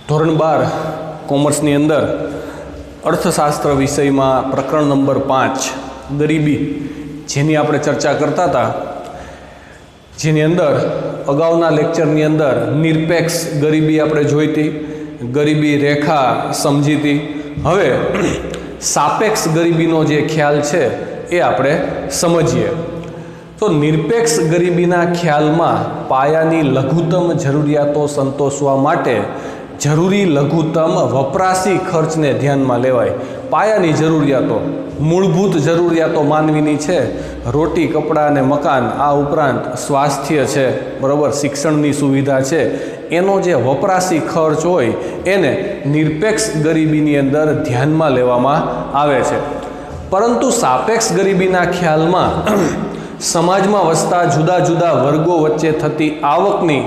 ધોરણ 12 કોમર્સની અંદર અર્થશાસ્ત્ર વિષયમાં પ્રકરણ નંબર 5 ગરીબી જેની આપણે ચર્ચા કરતા હતા, જેની અંદર અગાઉના લેક્ચરની અંદર નિરપેક્ષ ગરીબી આપણે જોઈ હતી, ગરીબી રેખા સમજી હતી. હવે સાપેક્ષ ગરીબીનો જે ખ્યાલ છે એ આપણે સમજીએ. તો નિરપેક્ષ ગરીબીના ખ્યાલમાં પાયાની લઘુત્તમ જરૂરિયાતો સંતોષવા માટે જરૂરી લઘુત્તમ વપરાશી ખર્ચને ધ્યાનમાં લેવાય. પાયાની જરૂરિયાતો, મૂળભૂત જરૂરિયાતો માનવીની છે, રોટી, કપડાં અને મકાન, આ ઉપરાંત સ્વાસ્થ્ય છે, બરાબર, શિક્ષણની સુવિધા છે, એનો જે વપરાશી ખર્ચ હોય એને નિરપેક્ષ ગરીબીની અંદર ધ્યાનમાં લેવામાં આવે છે. પરંતુ સાપેક્ષ ગરીબીના ખ્યાલમાં સમાજમાં વસતા જુદા જુદા વર્ગો વચ્ચે થતી આવકની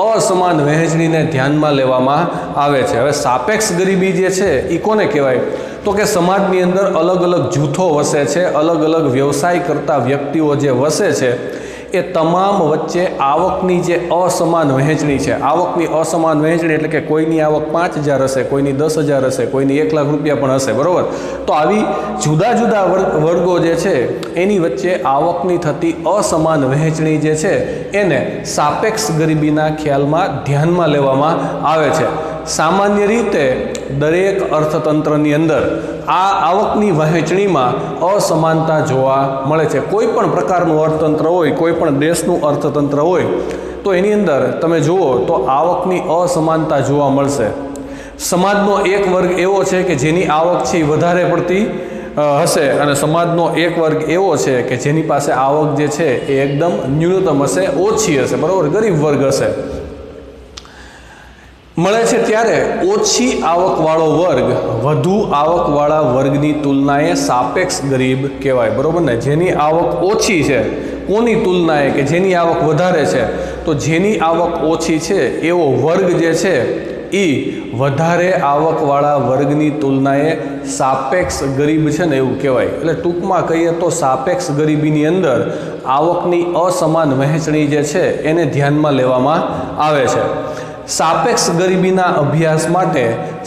અસમાન વહેંચણીને ધ્યાનમાં લેવામાં આવે છે. હવે સાપેક્ષ ગરીબી જે છે એ કોને કહેવાય? તો કે સમાજની અંદર અલગ અલગ જૂથો વસે છે, અલગ અલગ વ્યવસાય કરતા વ્યક્તિઓ જે વસે છે એ તમામ વચ્ચે આવકની જે અસમાન વહેંચણી છે, આવકની અસમાન વહેંચણી એટલે કે કોઈની આવક 5,000 હશે, કોઈની 10,000 હશે, કોઈની 1 લાખ રૂપિયા પણ હશે, બરાબર. તો આવી જુદા જુદા વર્ગો જે છે એની વચ્ચે આવકની થતી અસમાન વહેંચણી જે છે એને સાપેક્ષ ગરીબીના ખ્યાલમાં ધ્યાનમાં લેવામાં આવે છે. સામાન્ય રીતે દરેક અર્થતંત્રની અંદર આ આવકની વહેંચણીમાં અસમાનતા જોવા મળે છે. કોઈ પણ પ્રકારનું અર્થતંત્ર હોય, કોઈ પણ દેશનું અર્થતંત્ર હોય તો એની અંદર તમે જુઓ તો આવકની અસમાનતા જોવા મળશે. સમાજનો એક વર્ગ એવો છે કે જેની આવક છે એ વધારે પડતી હશે અને સમાજનો એક વર્ગ એવો છે કે જેની પાસે આવક જે છે એ એકદમ ન્યૂનતમ હશે, ઓછી હશે, બરાબર, ગરીબ વર્ગ હશે. મળે છે ત્યારે ઓછી આવકવાળો વર્ગ વધુ આવકવાળા વર્ગની તુલનાએ સાપેક્ષ ગરીબ કહેવાય, બરાબર ને. જેની આવક ઓછી છે કોની તુલનાએ? કે જેની આવક વધારે છે. તો જેની આવક ઓછી છે એવો વર્ગ જે છે એ વધારે આવકવાળા વર્ગની તુલનાએ સાપેક્ષ ગરીબ છે ને એવું કહેવાય. એટલે ટૂંકમાં કહીએ તો સાપેક્ષ ગરીબીની અંદર આવકની અસમાન વહેંચણી જે છે એને ધ્યાનમાં લેવામાં આવે છે. સાપેક્ષ ગરીબીના અભ્યાસ માટે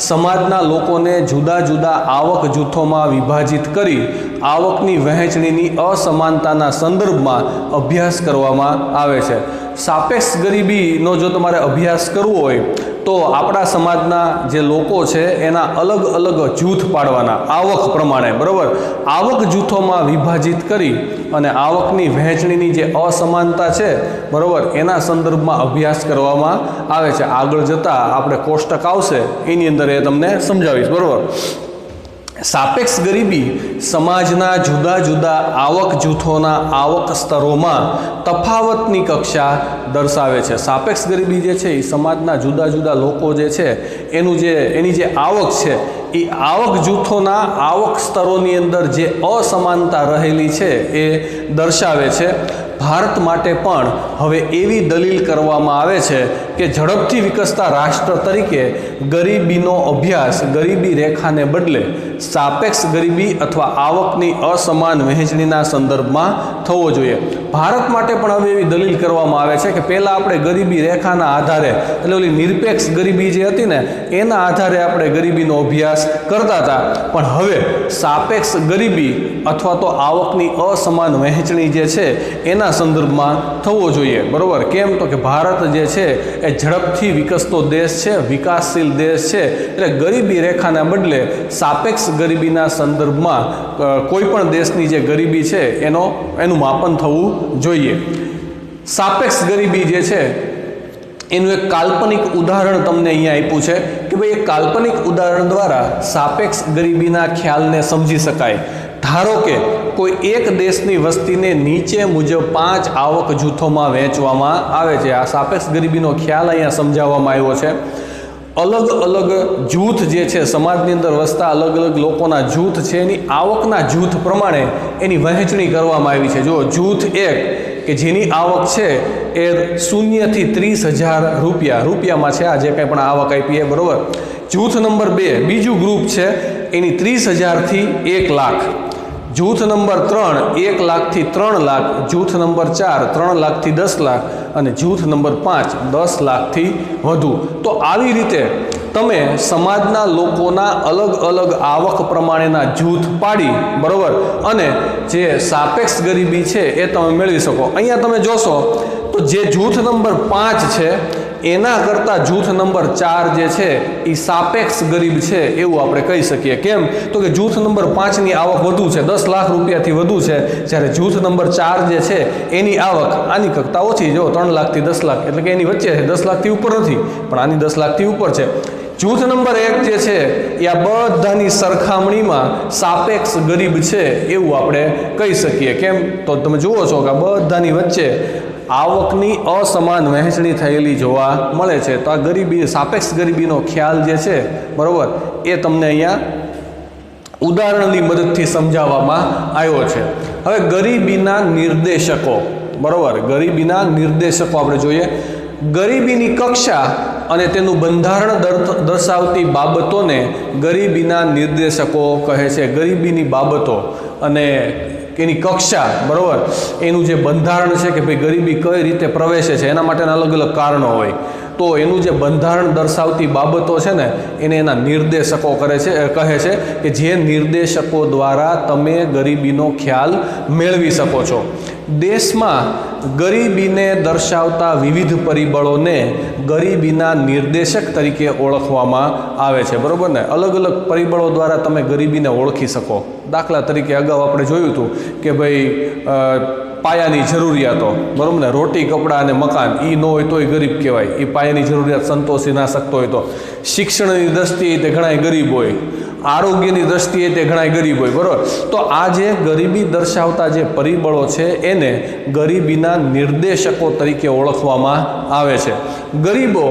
સમાજના લોકોને જુદા જુદા આવક જૂથોમાં વિભાજિત કરી આવકની વહેંચણીની અસમાનતાના સંદર્ભમાં અભ્યાસ કરવામાં આવે છે. સાપેક્ષ ગરીબીનો જો તમારે અભ્યાસ કરવો હોય તો આપણા સમાજના જે લોકો છે એના અલગ અલગ જૂથ પાડવાના આવક પ્રમાણે, બરાબર. આવક જૂથોમાં વિભાજિત કરી અને આવકની વહેંચણીની જે અસમાનતા છે, બરાબર, એના સંદર્ભમાં અભ્યાસ કરવામાં આવે છે. આગળ જતાં આપણે કોષ્ટક આવશે એની અંદર એ તમને સમજાવીશ, બરાબર. સાપેક્ષ ગરીબી સમાજના જુદા જુદા આવક જૂથોના આવક સ્તરોમાં તફાવતની કક્ષા દર્શાવે છે. સાપેક્ષ ગરીબી જે છે એ સમાજના જુદા જુદા લોકો જે છે એની જે આવક છે એ આવક જૂથોના આવક સ્તરોની અંદર જે અસમાનતા રહેલી છે એ દર્શાવે છે. ભારત માટે પણ હવે એવી દલીલ કરવામાં આવે છે કે ઝડપથી વિકસતા રાષ્ટ્ર તરીકે ગરીબીનો અભ્યાસ ગરીબી રેખાને બદલે સાપેક્ષ ગરીબી અથવા આવકની અસમાન વહેંચણીના સંદર્ભમાં થવો જોઈએ. ભારત માટે પણ હવે એવી દલીલ કરવામાં આવે છે કે પહેલાં આપણે ગરીબી રેખાના આધારે, એટલે ઓલી નિરપેક્ષ ગરીબી જે હતી ને એના આધારે આપણે ગરીબીનો અભ્યાસ કરતા હતા, પણ હવે સાપેક્ષ ગરીબી અથવા તો આવકની અસમાન વહેંચણી જે છે એના સંદર્ભમાં થવો જોઈએ, બરાબર. કેમ? તો કે ભારત જે છે એ ઝડપથી વિકસતો દેશ છે, વિકાસશીલ દેશ છે, એટલે ગરીબી રેખાના બદલે સાપેક્ષ ગરીબીના સંદર્ભમાં કોઈ પણ દેશની જે ગરીબી છે એનું માપન થવું જોઈએ. સાપેક્ષ ગરીબી જે છે એનું એક કાલ્પનિક ઉદાહરણ તમને અહીંયા આપ્યું છે કે ભાઈ એક કાલ્પનિક ઉદાહરણ દ્વારા સાપેક્ષ ગરીબીના ખ્યાલને સમજી શકાય. ધારો કે કોઈ એક દેશની વસ્તીને નીચે મુજબ 5 આવક જૂથોમાં વહેંચવામાં આવે છે. આ સાપેક્ષ ગરીબીનો ખ્યાલ અહીંયા સમજાવવામાં આવ્યો છે. અલગ અલગ જૂથ જે છે, સમાજની અંદર વસતા અલગ અલગ લોકોના જૂથ છે, એની આવકના જૂથ પ્રમાણે એની વહેંચણી કરવામાં આવી છે. જો જૂથ 1 કે જેની આવક છે એ 0 થી 30,000 રૂપિયામાં છે, આ જે કંઈ પણ આવક આપી, બરાબર. જૂથ નંબર 2 બીજું ગ્રુપ છે એની 30,000 થી 1 લાખ. જૂથ નંબર 3 1 લાખથી 3 લાખ. જૂથ નંબર 4 3 લાખથી 10 લાખ અને જૂથ નંબર 5 10 લાખથી વધુ. તો આવી રીતે તમે સમાજના લોકોના અલગ અલગ આવક પ્રમાણેના જૂથ પાડી, બરોબર, અને જે સાપેક્ષ ગરીબી છે એ તમે મેળવી શકો. અહીંયા તમે જોશો તો જે જૂથ નંબર 5 છે એના કરતાં જૂથ નંબર 4 જે છે એ સાપેક્ષ ગરીબ છે એવું આપણે કહી શકીએ. કેમ? તો કે જૂથ નંબર 5ની આવક વધુ છે, 10 લાખ રૂપિયાથી વધુ છે, જ્યારે જૂથ નંબર 4 જે છે એની આવક આની કરતાં ઓછી, જો 3 લાખથી 10 લાખ, એટલે કે એની વચ્ચે છે, 10 લાખથી ઉપર નથી, પણ આની 10 લાખથી ઉપર છે. જૂથ નંબર 1 જે છે એ આ બધાની સરખામણીમાં સાપેક્ષ ગરીબ છે એવું આપણે કહી શકીએ. કેમ? તો તમે જુઓ છો કે આ બધાની વચ્ચે આવકની અસમાન વહેંચણી થયેલી જોવા મળે છે. તો આ ગરીબી, સાપેક્ષ ગરીબીનો ખ્યાલ જે છે, બરોબર, એ તમને અહીંયા ઉદાહરણની મદદથી સમજાવવામાં આવ્યો છે. હવે ગરીબીના નિર્દેશકો, બરોબર, ગરીબીના નિર્દેશકો આપણે જોઈએ. ગરીબીની કક્ષા અને તેનું બંધારણ દર્શાવતી બાબતોને ગરીબીના નિર્દેશકો કહે છે. ગરીબીની બાબતો અને એની કક્ષા, બરોબર, એનું જે બંધારણ છે કે ભાઈ ગરીબી કઈ રીતે પ્રવેશે છે, એના માટેના અલગ અલગ કારણો હોય, તો એનું જે બંધારણ દર્શાવતી બાબતો છે ને એને એના નિર્દેશકો કહે છે કે જે નિર્દેશકો દ્વારા તમે ગરીબીનો ખ્યાલ મેળવી શકો છો. દેશમાં ગરીબીને દર્શાવતા વિવિધ પરિબળોને ગરીબીના નિર્દેશક તરીકે ઓળખવામાં આવે છે, બરોબર ને. અલગ અલગ પરિબળો દ્વારા તમે ગરીબીને ઓળખી શકો. દાખલા તરીકે અગાઉ આપણે જોયું હતું કે ભાઈ પાયાની જરૂરિયાતો, બરોબર ને, રોટી, કપડાં અને મકાન, એ ન હોય તોય ગરીબ કહેવાય, એ પાયાની જરૂરિયાત સંતોષી ના શકતો હોય તો. શિક્ષણની દ્રષ્ટિએ તે ઘણા ગરીબ હોય, આરોગ્યની દ્રષ્ટિએ તે ઘણા ગરીબ હોય, બરોબર. તો આ જે ગરીબી દર્શાવતા જે પરિબળો છે એને ગરીબીના નિર્દેશકો તરીકે ઓળખવામાં આવે છે. ગરીબો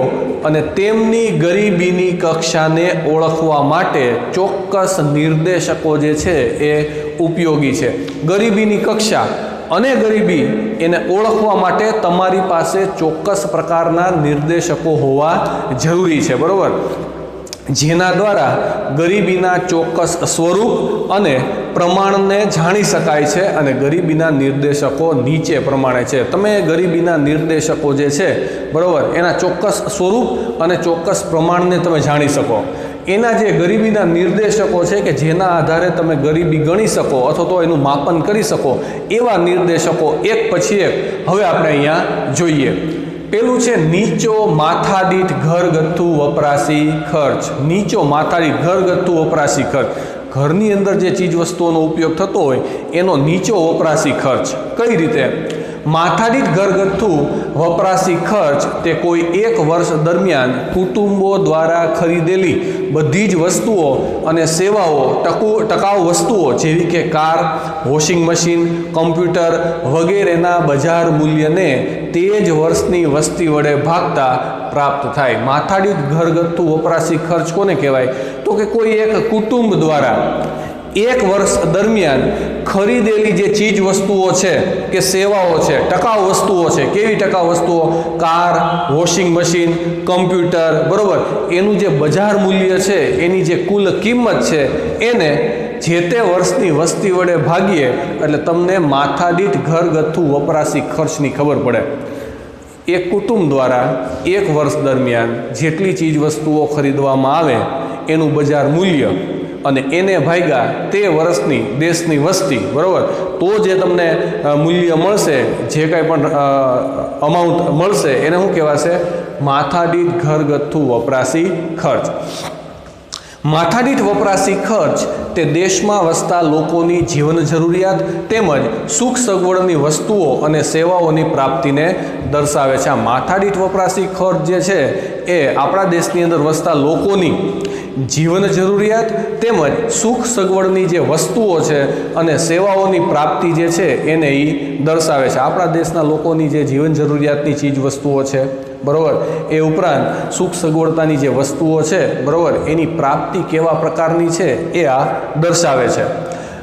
અને તેમની ગરીબીની કક્ષાને ઓળખવા માટે ચોક્કસ નિર્દેશકો જે છે એ ઉપયોગી છે. ગરીબીની કક્ષા અને ગરીબી એને ઓળખવા માટે તમારી પાસે ચોક્કસ પ્રકારના નિર્દેશકો હોવા જરૂરી છે, બરોબર, જેના દ્વારા ગરીબીના ચોક્કસ સ્વરૂપ અને પ્રમાણને જાણી શકાય છે. અને ગરીબીના નિર્દેશકો નીચે પ્રમાણે છે. તમે ગરીબીના નિર્દેશકો જે છે, બરોબર, એના ચોક્કસ સ્વરૂપ અને ચોક્કસ પ્રમાણને તમે જાણી શકો. એના જે ગરીબીના નિર્દેશકો છે કે જેના આધારે તમે ગરીબી ગણી શકો અથવા તો એનું માપન કરી શકો, એવા નિર્દેશકો એક પછી એક હવે આપણે અહીંયા જોઈએ. પેલું છે નીચો માથાદીઠ ઘરગથ્થુ વપરાશી ખર્ચ. નીચો માથાદીઠ ઘરગથ્થુ વપરાશી ખર્ચ, ઘરની અંદર જે ચીજ વસ્તુઓનો ઉપયોગ થતો હોય એનો નીચો વપરાશી ખર્ચ. કઈ રીતે? માથાદીઠ ઘરગથ્થુ વપરાશી ખર્ચ તે કોઈ એક વર્ષ દરમિયાન કુટુંબો દ્વારા ખરીદેલી બધી જ વસ્તુઓ અને સેવાઓ, ટકાઉ વસ્તુઓ જેવી કે કાર, વોશિંગ મશીન, કમ્પ્યુટર વગેરેના બજાર મૂલ્યને તે જ વર્ષની વસ્તી વડે ભાગતા પ્રાપ્ત થાય. માથાદીઠ ઘરગથ્થુ વપરાશી ખર્ચ કોને કહેવાય? તો કે કોઈ એક કુટુંબ દ્વારા એક વર્ષ દરમિયાન ખરીદેલી જે ચીજ વસ્તુઓ છે કે સેવાઓ છે, ટકાઉ વસ્તુઓ છે. કેવી ટકાઉ વસ્તુઓ? કાર, વોશિંગ મશીન, કમ્પ્યુટર, બરોબર, એનું જે બજાર મૂલ્ય છે, એની જે કુલ કિંમત છે એને જે તે વર્ષની વસ્તી વડે ભાગીએ એટલે તમને માથાદીઠ ઘરગથ્થુ વપરાશી ખર્ચની ખબર પડે. એક કુટુંબ દ્વારા એક વર્ષ દરમિયાન જેટલી ચીજ વસ્તુઓ ખરીદવામાં આવે એનું બજાર મૂલ્ય અને એને ભાગ્યા તે વર્ષની દેશની વસ્તી, બરાબર, તો જે તમને મૂલ્ય મળશે, જે કાંઈ પણ અમાઉન્ટ મળશે એને શું કહેવાશે? માથાદીઠ ઘરગથ્થુ વપરાશી ખર્ચ. માથાદીઠ વપરાશી ખર્ચ તે દેશમાં વસતા લોકોની જીવન જરૂરિયાત તેમજ સુખ સગવડની વસ્તુઓ અને સેવાઓની પ્રાપ્તિને દર્શાવે છે. આ માથાદીઠ વપરાશી ખર્ચ જે છે એ આપણા દેશની અંદર વસતા લોકોની જીવન જરૂરિયાત તેમજ સુખ સગવડની જે વસ્તુઓ છે અને સેવાઓની પ્રાપ્તિ જે છે એને એ દર્શાવે છે. આપણા દેશના લોકોની જે જીવન જરૂરિયાતની ચીજ વસ્તુઓ છે, બરાબર, એ ઉપરાંત સુખ સગવડતાની જે વસ્તુઓ છે, બરાબર, એની પ્રાપ્તિ કેવા પ્રકારની છે એ આ દર્શાવે છે.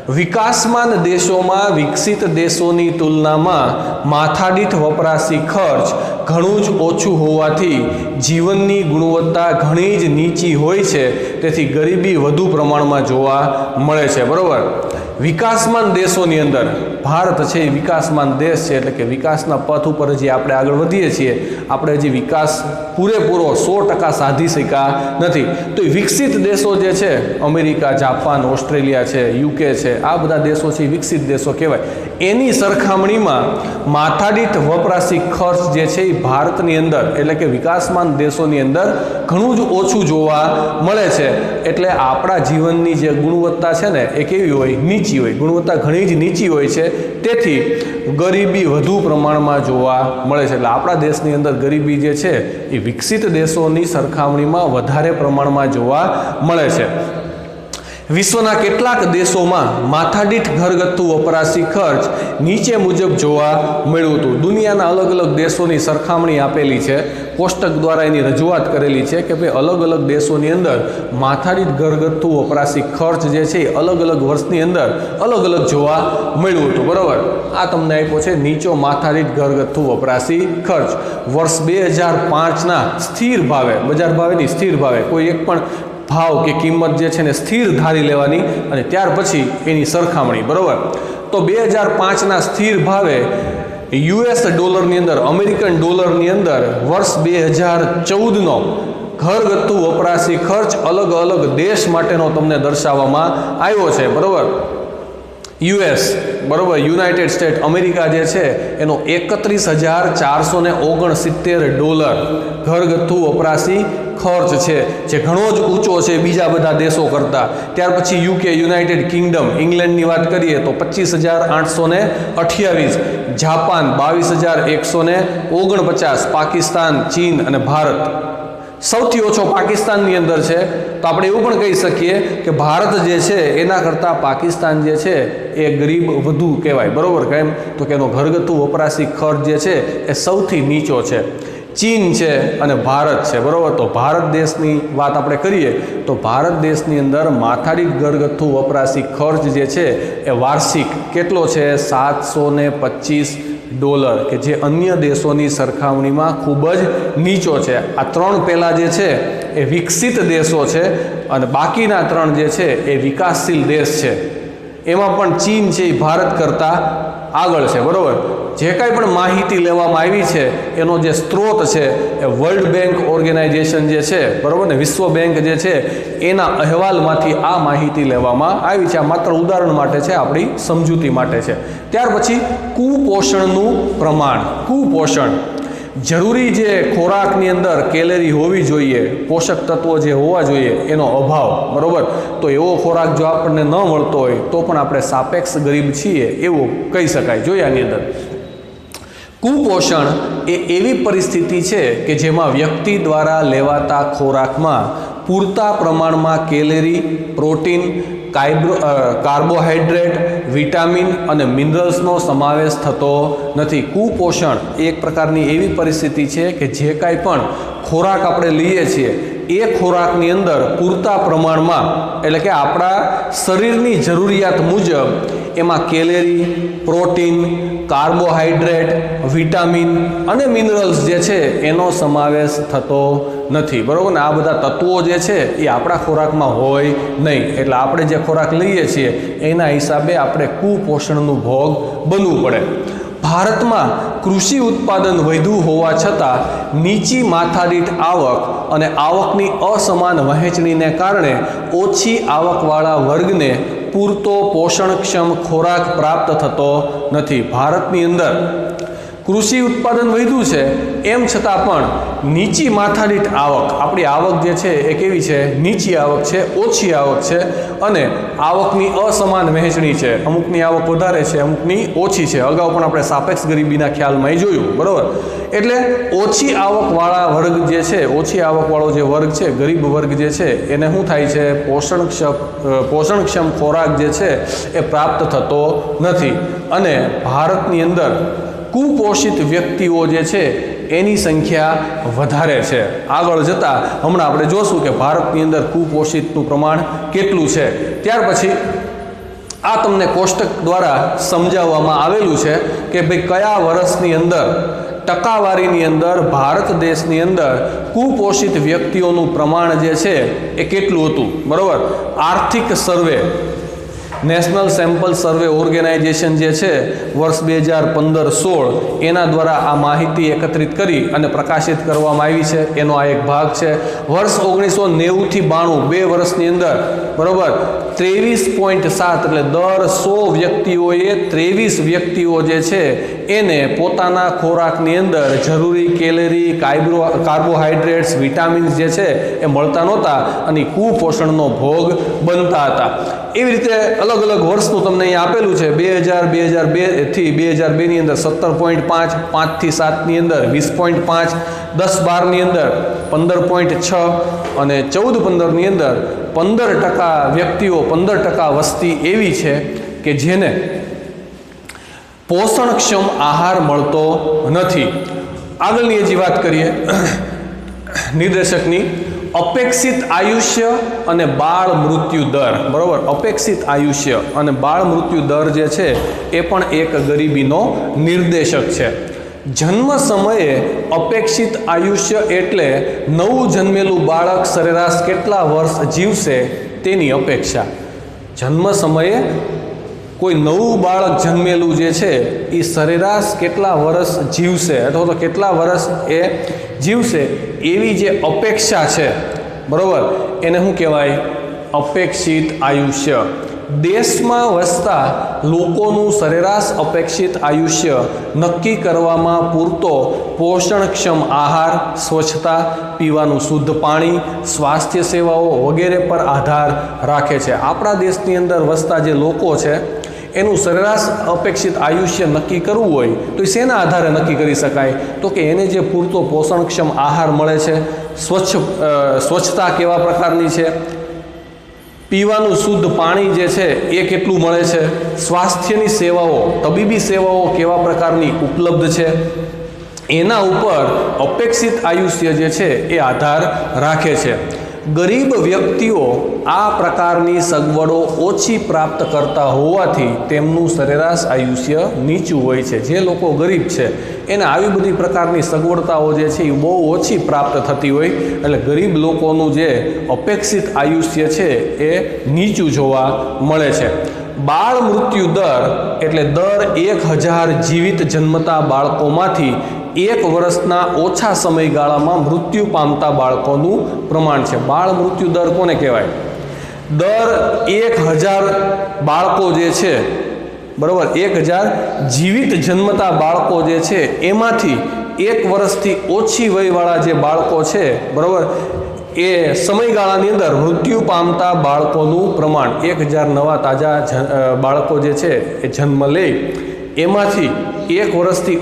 વિકાસમાન દેશોમાં વિકસિત દેશોની તુલનામાં માથાદીઠ વપરાશી ખર્ચ ઘણું જ ઓછું હોવાથી જીવનની ગુણવત્તા ઘણી જ નીચી હોય છે. તેથી ગરીબી વધુ પ્રમાણમાં જોવા મળે છે, બરાબર. વિકાસમાન દેશોની અંદર ભારત છે એ વિકાસમાન દેશ છે, એટલે કે વિકાસના પથ ઉપર હજી આપણે આગળ વધીએ છીએ, આપણે હજી વિકાસ પૂરેપૂરો 100% સાધી શક્યા નથી. તો એ વિકસિત દેશો જે છે, અમેરિકા, જાપાન, ઓસ્ટ્રેલિયા છે, યુકે છે, આ બધા દેશો છે એ વિકસિત દેશો કહેવાય. એની સરખામણીમાં માથાદીઠ વપરાશી ખર્ચ જે છે એ ભારતની અંદર એટલે કે વિકાસમાન દેશોની અંદર ઘણું જ ઓછું જોવા મળે છે. એટલે આપણા જીવનની જે ગુણવત્તા છે ને એ કેવી હોય? નીચી હોય. ગુણવત્તા ઘણી જ નીચી હોય છે, તેથી ગરીબી વધુ પ્રમાણમાં જોવા મળે છે. એટલે આપણા દેશની અંદર ગરીબી જે છે એ વિકસિત દેશોની સરખામણીમાં વધારે પ્રમાણમાં જોવા મળે છે. વિશ્વના કેટલાક દેશોમાં માથાદીઠ ઘરગથ્થુ વપરાશી ખર્ચ નીચે મુજબ જોવા મળ્યું હતું. દુનિયાના અલગ અલગ દેશોની સરખામણી આપેલી છે, કોષ્ટક દ્વારા એની રજૂઆત કરેલી છે કે ભાઈ અલગ અલગ દેશોની અંદર માથાદીઠ ઘરગથ્થુ વપરાશી ખર્ચ જે છે એ અલગ અલગ વર્ષની અંદર અલગ અલગ જોવા મળ્યું હતું. બરાબર, આ તમને આપ્યો છે નીચો માથાદીઠ ઘરગથ્થુ વપરાશી ખર્ચ વર્ષ 2005ના સ્થિર ભાવે, બજાર ભાવેની સ્થિર ભાવે, કોઈ એક પણ ભાવ કે કિંમત જે છે ને સ્થિર ધારી લેવાની અને ત્યાર પછી એની સરખામણી. બરાબર, તો 2005ના સ્થિર ભાવે યુએસ ડોલરની અંદર, અમેરિકન ડોલરની અંદર વર્ષ 2014નો ઘરગથ્થુ વપરાશી ખર્ચ અલગ અલગ દેશ માટેનો તમને દર્શાવવામાં આવ્યો છે. બરાબર, યુએસ, બરાબર, યુનાઇટેડ સ્ટેટ અમેરિકા જે છે એનો 31,469 ડોલર ઘરગથ્થુ વપરાશી ખર્ચ છે, જે ઘણો જ ઊંચો છે બીજા બધા દેશો કરતાં. ત્યાર પછી યુકે, યુનાઇટેડ કિંગડમ, ઇંગ્લેન્ડની વાત કરીએ તો 25,828, જાપાન 22,149, પાકિસ્તાન, ચીન અને ભારત. સૌથી ઓછો પાકિસ્તાનની અંદર છે. તો આપણે એવું પણ કહી શકીએ કે ભારત જે છે એના કરતાં પાકિસ્તાન જે છે એ ગરીબ વધુ કહેવાય. બરાબર, કેમ તો કે એનો ઘરગથ્થુ વપરાશી ખર્ચ જે છે એ સૌથી નીચો છે. ચીન છે અને ભારત છે. બરાબર, તો ભારત દેશની વાત આપણે કરીએ તો ભારત દેશની અંદર માથાદીઠ ઘરગથ્થુ વપરાશી ખર્ચ જે છે એ વાર્ષિક કેટલો છે? 725 ડોલર, કે જે અન્ય દેશોની સરખામણીમાં ખૂબ જ નીચો છે. આ ત્રણ પહેલાં જે છે એ વિકસિત દેશો છે અને બાકીના ત્રણ જે છે એ વિકાસશીલ દેશ છે. એમાં પણ ચીન છે એ ભારત કરતાં આગળ છે. બરાબર, જે કાંઈ પણ માહિતી લેવામાં આવી છે એનો જે સ્ત્રોત છે એ વર્લ્ડ બેંક ઓર્ગેનાઇઝેશન જે છે, બરાબર ને, વિશ્વ બેંક જે છે એના અહેવાલમાંથી આ માહિતી લેવામાં આવી છે. આ માત્ર ઉદાહરણ માટે છે, આપણી સમજૂતી માટે છે. ત્યાર પછી કુપોષણનું પ્રમાણ. કુપોષણ, જરૂરી જે ખોરાકની અંદર કેલેરી હોવી જોઈએ, પોષક તત્વો જે હોવા જોઈએ એનો અભાવ. બરાબર, તો એવો ખોરાક જો આપણને ન મળતો હોય તો પણ આપણે સાપેક્ષ ગરીબ છીએ એવું કહી શકાય. જોઈએ આની અંદર કુપોષણ એ એવી પરિસ્થિતિ છે કે જેમાં વ્યક્તિ દ્વારા લેવાતા ખોરાકમાં પૂરતા પ્રમાણમાં કેલેરી, પ્રોટીન, કાર્બોહાઈડ્રેટ, વિટામિન અને મિનરલ્સનો સમાવેશ થતો નથી. કુપોષણ એક પ્રકારની એવી પરિસ્થિતિ છે કે જે કાંઈ પણ ખોરાક આપણે લઈએ છીએ એ ખોરાકની અંદર પૂરતા પ્રમાણમાં, એટલે કે આપણા શરીરની જરૂરિયાત મુજબ એમાં કેલેરી, પ્રોટીન, કાર્બોહાઈડ્રેટ, વિટામિન અને મિનરલ્સ જે છે એનો સમાવેશ થતો નથી. બરાબર ને, આ બધા તત્વો જે છે એ આપણા ખોરાકમાં હોય નહીં. એટલે આપણે જે ખોરાક લઈએ છીએ એના હિસાબે આપણે કુપોષણનું ભોગ બનવું પડે. ભારતમાં કૃષિ ઉત્પાદન વધુ હોવા છતાં નીચી માથાદીઠ આવક અને આવકની અસમાન વહેંચણીને કારણે ઓછી આવકવાળા વર્ગને પૂરતો પોષણક્ષમ ખોરાક પ્રાપ્ત થતો નથી. ભારતની અંદર કૃષિ ઉત્પાદન વધ્યું છે એમ છતાં પણ નીચી માથાદીઠ આવક, આપણી આવક જે છે એ કેવી છે? નીચી આવક છે, ઓછી આવક છે અને આવકની અસમાન વહેંચણી છે. અમુકની આવક વધારે છે, અમુકની ઓછી છે. અગાઉ પણ આપણે સાપેક્ષ ગરીબીના ખ્યાલમાં એ જોયું. બરાબર, એટલે ઓછી આવકવાળા વર્ગ જે છે, ઓછી આવકવાળો જે વર્ગ છે, ગરીબ વર્ગ જે છે એને શું થાય છે? પોષણક્ષમ ખોરાક જે છે એ પ્રાપ્ત થતો નથી. અને ભારતની અંદર કુપોષિત વ્યક્તિઓ જે છે એની સંખ્યા વધારે છે. આગળ જતાં હમણાં આપણે જોશું કે ભારતની અંદર કુપોષિતનું પ્રમાણ કેટલું છે. ત્યાર પછી આ તમને કોષ્ટક દ્વારા સમજાવવામાં આવેલું છે કે ભાઈ કયા વર્ષની અંદર ટકાવારીની અંદર ભારત દેશની અંદર કુપોષિત વ્યક્તિઓનું પ્રમાણ જે છે એ કેટલું હતું. બરાબર, આર્થિક સર્વે નેશનલ સેમ્પલ સર્વે ઓર્ગેનાઇઝેશન જે છે વર્ષ 2015-16 એના દ્વારા આ માહિતી એકત્રિત કરી અને પ્રકાશિત કરવામાં આવી છે. એનો આ એક ભાગ છે. વર્ષ 1990 થી 92 2 વર્ષની અંદર બરોબર 23.7 એટલે દર 100 વ્યક્તિઓએ 23 વ્યક્તિઓ જે છે એને પોતાના ખોરાકની અંદર જરૂરી કેલરી, કાર્બોહાઈડ્રેટ્સ, વિટામિન્સ જે છે એ મળતા નહોતા અને કુપોષણનો ભોગ બનતા હતા. એવી રીતે અલગ અલગ વર્ષનું તમને અહીંયા આપેલું છે. 2000 થી 2002 ની અંદર 17.5, 5 થી 7 ની અંદર 20.5, 10-12 ની અંદર 15.6 અને 14-15 ની અંદર 15% વ્યક્તિઓ, 15% વસ્તી એવી છે કે જેને પોષણક્ષમ આહાર મળતો નથી. આગળની હજી વાત કરીએ નિર્દેશકની. અપેક્ષિત આયુષ્ય અને બાળ મૃત્યુ દર. બરોબર, અપેક્ષિત આયુષ્ય અને બાળ મૃત્યુ દર જે છે એ પણ એક ગરીબીનો નિર્દેશક છે. જન્મ સમયે અપેક્ષિત આયુષ્ય એટલે નવું જન્મેલું બાળક સરેરાશ કેટલા વર્ષ જીવશે તેની અપેક્ષા. જન્મ સમયે કોઈ નવું બાળક જન્મેલું જે છે એ સરેરાશ કેટલા વર્ષ જીવશે અથવા તો કેટલા વર્ષ એ જીવશે એવી જે અપેક્ષા છે, બરોબર, એને શું કહેવાય? અપેક્ષિત આયુષ્ય. દેશમાં વસતા લોકોનું સરેરાશ અપેક્ષિત આયુષ્ય નક્કી કરવામાં પૂરતો પોષણક્ષમ આહાર, સ્વચ્છતા, પીવાનું શુદ્ધ પાણી, સ્વાસ્થ્ય સેવાઓ વગેરે પર આધાર રાખે છે. આપણા દેશની અંદર વસતા જે લોકો છે એનું સરેરાશ અપેક્ષિત આયુષ્ય નક્કી કરવું હોય તો એ શેના આધારે નક્કી કરી શકાય? તો કે એને જે પૂરતો પોષણક્ષમ આહાર મળે છે, સ્વચ્છતા કેવા પ્રકારની છે, પીવાનું શુદ્ધ પાણી જે છે એ કેટલું મળે છે, સ્વાસ્થ્યની સેવાઓ, તબીબી સેવાઓ કેવા પ્રકારની ઉપલબ્ધ છે, એના ઉપર અપેક્ષિત આયુષ્ય જે છે એ આધાર રાખે છે. ગરીબ વ્યક્તિઓ આ પ્રકારની સગવડો ઓછી પ્રાપ્ત કરતા હોવાથી તેમનું સરેરાશ આયુષ્ય નીચું હોય છે. જે લોકો ગરીબ છે એને આવી બધી પ્રકારની સગવડતાઓ જે છે એ બહુ ઓછી પ્રાપ્ત થતી હોય એટલે ગરીબ લોકોનું જે અપેક્ષિત આયુષ્ય છે એ નીચું જોવા મળે છે. બાળ મૃત્યુ દર એટલે દર 1000 જીવિત જન્મતા બાળકોમાંથી 1 વર્ષના ઓછા સમયગાળામાં મૃત્યુ પામતા બાળકોનું પ્રમાણ છે. બાળ મૃત્યુ દર કોને કહેવાય? દર 1000 બાળકો જે છે, બરાબર, 1000 જીવિત જન્મતા બાળકો જે છે એમાંથી 1 વર્ષથી ઓછી વયવાળા જે બાળકો છે, બરાબર, એ સમયગાળાની અંદર મૃત્યુ પામતા બાળકોનું પ્રમાણ 1000 નવા તાજા બાળકો જે છે એ જન્મ લે એમાંથી 1 વર્ષથી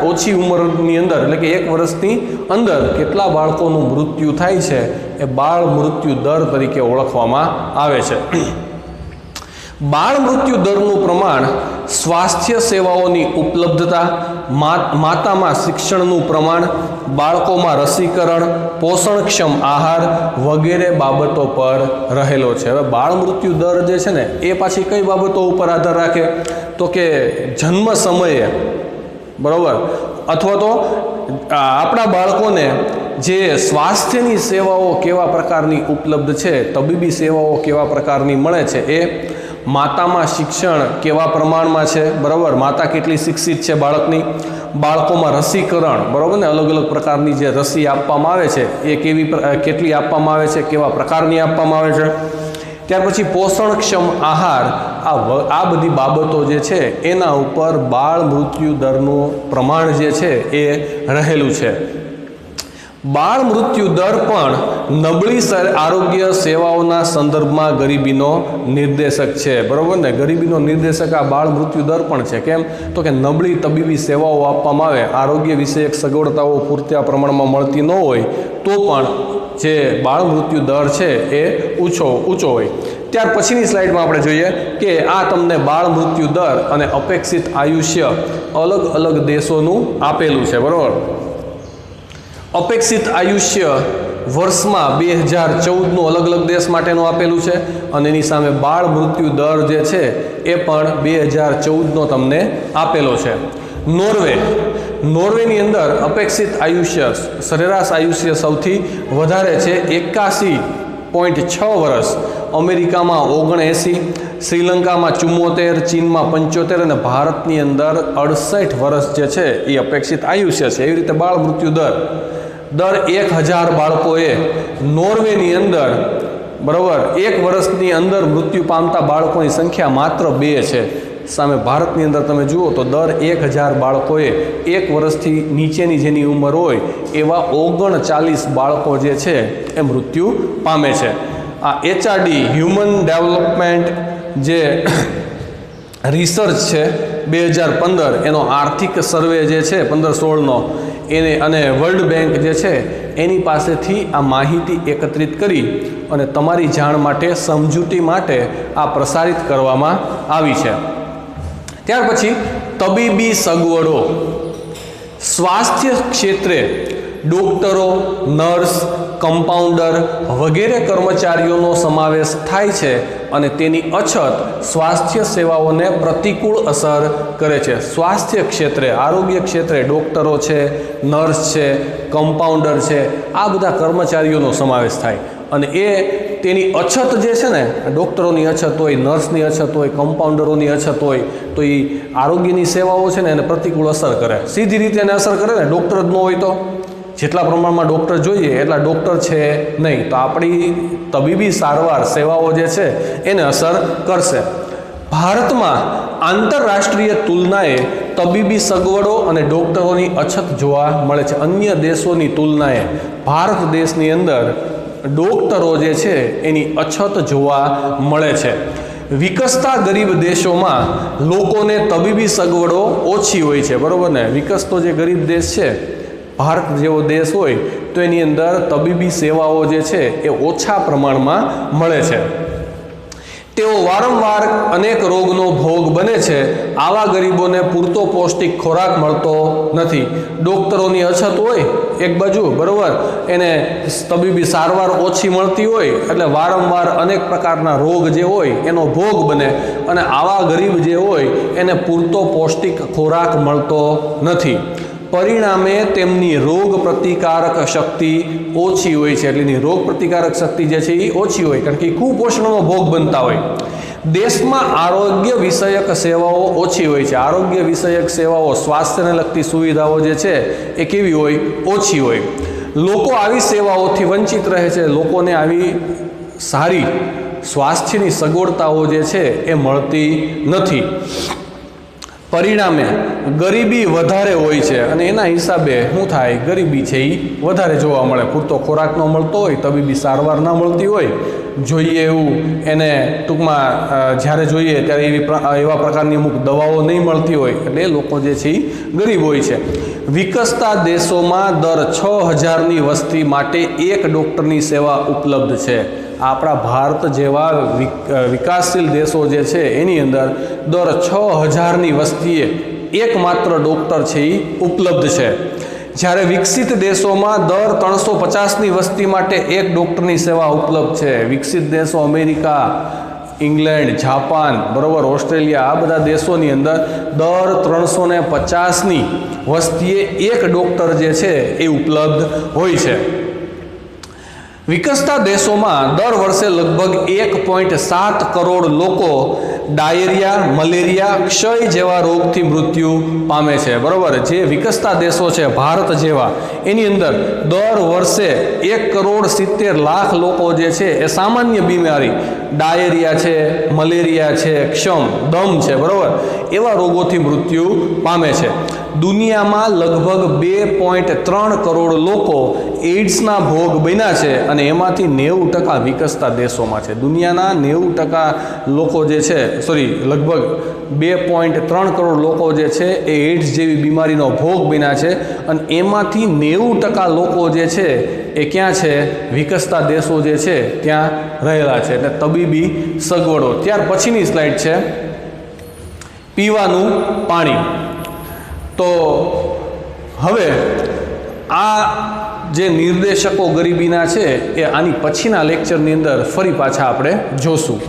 ઓછી ઉંમરની અંદર એટલે કે 1 વર્ષની અંદર કેટલા બાળકોનું મૃત્યુ થાય છે એ બાળ મૃત્યુ દર તરીકે ઓળખવામાં આવે છે. બાળ મૃત્યુ દરનું પ્રમાણ સ્વાસ્થ્ય સેવાઓની ઉપલબ્ધતા, માતામાં શિક્ષણનું પ્રમાણ, બાળકોમાં રસીકરણ, પોષણક્ષમ આહાર વગેરે બાબતો પર રહેલો છે. હવે બાળ મૃત્યુ દર જે છે ને એ પાછી કઈ બાબતો ઉપર આધાર રાખે? તો કે જન્મ સમયે, બરાબર, અથવા તો આપણા બાળકોને જે સ્વાસ્થ્યની સેવાઓ કેવા પ્રકારની ઉપલબ્ધ છે, તબીબી સેવાઓ કેવા પ્રકારની મળે છે, એ માતામાં શિક્ષણ કેવા પ્રમાણમાં છે, બરાબર, માતા કેટલી શિક્ષિત છે બાળકની, બાળકોમાં રસીકરણ, બરાબર ને, અલગ અલગ પ્રકારની જે રસી આપવામાં આવે છે એ કેટલી આપવામાં આવે છે, કેવા પ્રકારની આપવામાં આવે છે. ત્યાર પછી પોષણક્ષમ આહાર, આ બધી બાબતો જે છે એના ઉપર બાળ મૃત્યુ દરનું પ્રમાણ જે છે એ રહેલું છે. બાળ મૃત્યુ દર પણ નબળી આરોગ્ય સેવાઓના સંદર્ભમાં ગરીબીનો નિર્દેશક છે, બરાબર ને. ગરીબીનો નિર્દેશક આ બાળ મૃત્યુ દર પણ છે. કેમ? તો કે નબળી તબીબી સેવાઓ આપવામાં આવે, આરોગ્ય વિષયક સગવડતાઓ પૂરતા પ્રમાણમાં મળતી ન હોય તો પણ જે બાળ મૃત્યુ દર છે એ ઊંચો હોય. ત્યાર પછીની સ્લાઇડમાં આપણે જોઈએ કે આ તમને બાળ મૃત્યુ દર અને અપેક્ષિત આયુષ્ય અલગ અલગ દેશોનું આપેલું છે, બરાબર. અપેક્ષિત આયુષ્ય વર્ષમાં 2014નું અલગ અલગ દેશ માટેનું આપેલું છે અને એની સામે બાળ મૃત્યુ દર જે છે એ પણ 2014નો તમને આપેલો છે. નોર્વેની અંદર અપેક્ષિત આયુષ્ય, સરેરાશ આયુષ્ય સૌથી વધારે છે, 81 0.6 વર્ષ, અમેરિકામાં 79, શ્રીલંકામાં 74, ચીનમાં 75 અને ભારતની અંદર 68 વર્ષ જે છે એ અપેક્ષિત આયુષ્ય છે. એવી રીતે બાળ મૃત્યુ દર 1000 બાળકોએ નોર્વેની અંદર બરાબર 1 વર્ષની અંદર મૃત્યુ પામતા બાળકોની સંખ્યા માત્ર 2 છે. સામે ભારતની અંદર તમે જુઓ તો દર 1000 બાળકોએ 1 વર્ષથી નીચેની જેની ઉંમર હોય એવા 39 બાળકો જે છે એ મૃત્યુ પામે છે. આ HRD હ્યુમન ડેવલપમેન્ટ જે રિસર્ચ છે 2015 એનો આર્થિક સર્વે જે છે 15-16નો એને અને વર્લ્ડ બેંક જે છે એની પાસેથી આ માહિતી એકત્રિત કરી અને તમારી જાણ માટે સમજૂતી માટે આ પ્રસારિત કરવામાં આવી છે. ત્યાર પછી તબીબી સગવડો. સ્વાસ્થ્ય ક્ષેત્રે ડોક્ટરો, નર્સ, કમ્પાઉન્ડર વગેરે કર્મચારીઓનો સમાવેશ થાય છે અને તેની અછત સ્વાસ્થ્ય સેવાઓને પ્રતિકૂળ અસર કરે છે. સ્વાસ્થ્ય ક્ષેત્રે, આરોગ્ય ક્ષેત્રે ડોક્ટરો છે, નર્સ છે, કમ્પાઉન્ડર છે, આ બધા કર્મચારીઓનો સમાવેશ થાય અને તેની અછત જે છે ને, ડૉક્ટરોની અછત હોય, નર્સની અછત હોય, કમ્પાઉન્ડરોની અછત હોય તો એ આરોગ્યની સેવાઓ છે ને એને પ્રતિકૂળ અસર કરે. સીધી રીતે એને અસર કરે ને, ડૉક્ટર જ ન હોય તો જેટલા પ્રમાણમાં ડૉક્ટર જોઈએ એટલા ડૉક્ટર છે નહીં તો આપણી તબીબી સારવાર સેવાઓ જે છે એને અસર કરશે. ભારતમાં આંતરરાષ્ટ્રીય તુલનાએ તબીબી સગવડો અને ડૉક્ટરોની અછત જોવા મળે છે. અન્ય દેશોની તુલનાએ ભારત દેશની અંદર ડૉક્ટરો જે છે એની અછત જોવા મળે છે. વિકસતા ગરીબ દેશોમાં લોકોને તબીબી સગવડો ઓછી હોય છે, બરાબર ને. વિકસતો જે ગરીબ દેશ છે, ભારત જેવો દેશ હોય તો એની અંદર તબીબી સેવાઓ જે છે એ ઓછા પ્રમાણમાં મળે છે. તેઓ વારંવાર અનેક રોગનો ભોગ બને છે. આવા ગરીબોને પૂરતો પૌષ્ટિક ખોરાક મળતો નથી. ડૉક્ટરોની અછત હોય એક બાજુ, બરાબર, એને તબીબી સારવાર ઓછી મળતી હોય એટલે વારંવાર અનેક પ્રકારના રોગ જે હોય એનો ભોગ બને અને આવા ગરીબ જે હોય એને પૂરતો પૌષ્ટિક ખોરાક મળતો નથી. પરિણામે તેમની રોગ પ્રતિકારક શક્તિ ઓછી હોય છે. એટલે એની રોગ પ્રતિકારક શક્તિ જે છે એ ઓછી હોય કારણ કે કુપોષણનો ભોગ બનતા હોય. દેશમાં આરોગ્ય વિષયક સેવાઓ ઓછી હોય છે. આરોગ્ય વિષયક સેવાઓ, સ્વાસ્થ્યને લગતી સુવિધાઓ જે છે એ કેવી હોય? ઓછી હોય. લોકો આવી સેવાઓથી વંચિત રહે છે. લોકોને આવી સારી સ્વાસ્થ્યની સગવડતાઓ જે છે એ મળતી નથી. પરિણામે ગરીબી વધારે હોય છે અને એના હિસાબે શું થાય? ગરીબી છે એ વધારે જોવા મળે. પૂરતો ખોરાક ન મળતો હોય, તબીબી સારવાર ન મળતી હોય, જોઈએ એવું એને ટૂંકમાં જ્યારે જોઈએ ત્યારે એવા પ્રકારની અમુક દવાઓ નહીં મળતી હોય એટલે એ લોકો જે છે એ ગરીબ હોય છે. વિકસતા દેશોમાં દર 6000ની વસ્તી માટે એક ડૉક્ટરની સેવા ઉપલબ્ધ છે. આપણા ભારત જેવા વિકાસશીલ દેશો જે છે એની અંદર દર 6000ની વસ્તીએ એકમાત્ર ડૉક્ટર છે એ ઉપલબ્ધ છે. જ્યારે વિકસિત દેશોમાં દર 350ની વસ્તી માટે એક ડૉક્ટરની સેવા ઉપલબ્ધ છે. વિકસિત દેશો અમેરિકા, ઇંગ્લેન્ડ, જાપાન, બરાબર, ઓસ્ટ્રેલિયા, આ બધા દેશોની અંદર દર 350ની વસ્તીએ એક ડૉક્ટર જે છે એ ઉપલબ્ધ હોય છે. વિકસતા દેશોમાં દર વર્ષે લગભગ 1.7 કરોડ લોકો ડાયેરિયા, મલેરિયા, ક્ષય જેવા રોગથી મૃત્યુ પામે છે. બરાબર, જે વિકસતા દેશો છે ભારત જેવા એની અંદર દર વર્ષે 1.70 કરોડ લોકો જે છે એ સામાન્ય બીમારી, ડાયેરિયા છે, મલેરિયા છે, ક્ષમ, દમ છે, બરાબર, એવા રોગોથી મૃત્યુ પામે છે. દુનિયામાં લગભગ 2.3 કરોડ લોકો એઇડ્સના ભોગ બન્યા છે અને એમાંથી 90% વિકસતા દેશોમાં છે. દુનિયાના 90% લોકો જે છે, લગભગ 2.3 કરોડ લોકો જે છે એ એઇડ્સ જેવી બીમારીનો ભોગ બન્યા છે અને એમાંથી 90% લોકો જે છે એ ક્યાં છે? વિકસતા દેશો જે છે ત્યાં રહેલા છે. એટલે તબીબી સગવડો. ત્યાર પછીની સ્લાઇડ છે પીવાનું પાણી. તો હવે આ જે નિર્દેશકો ગરીબીના છે એ આની પછીના લેક્ચરની અંદર ફરી પાછા આપણે જોશું.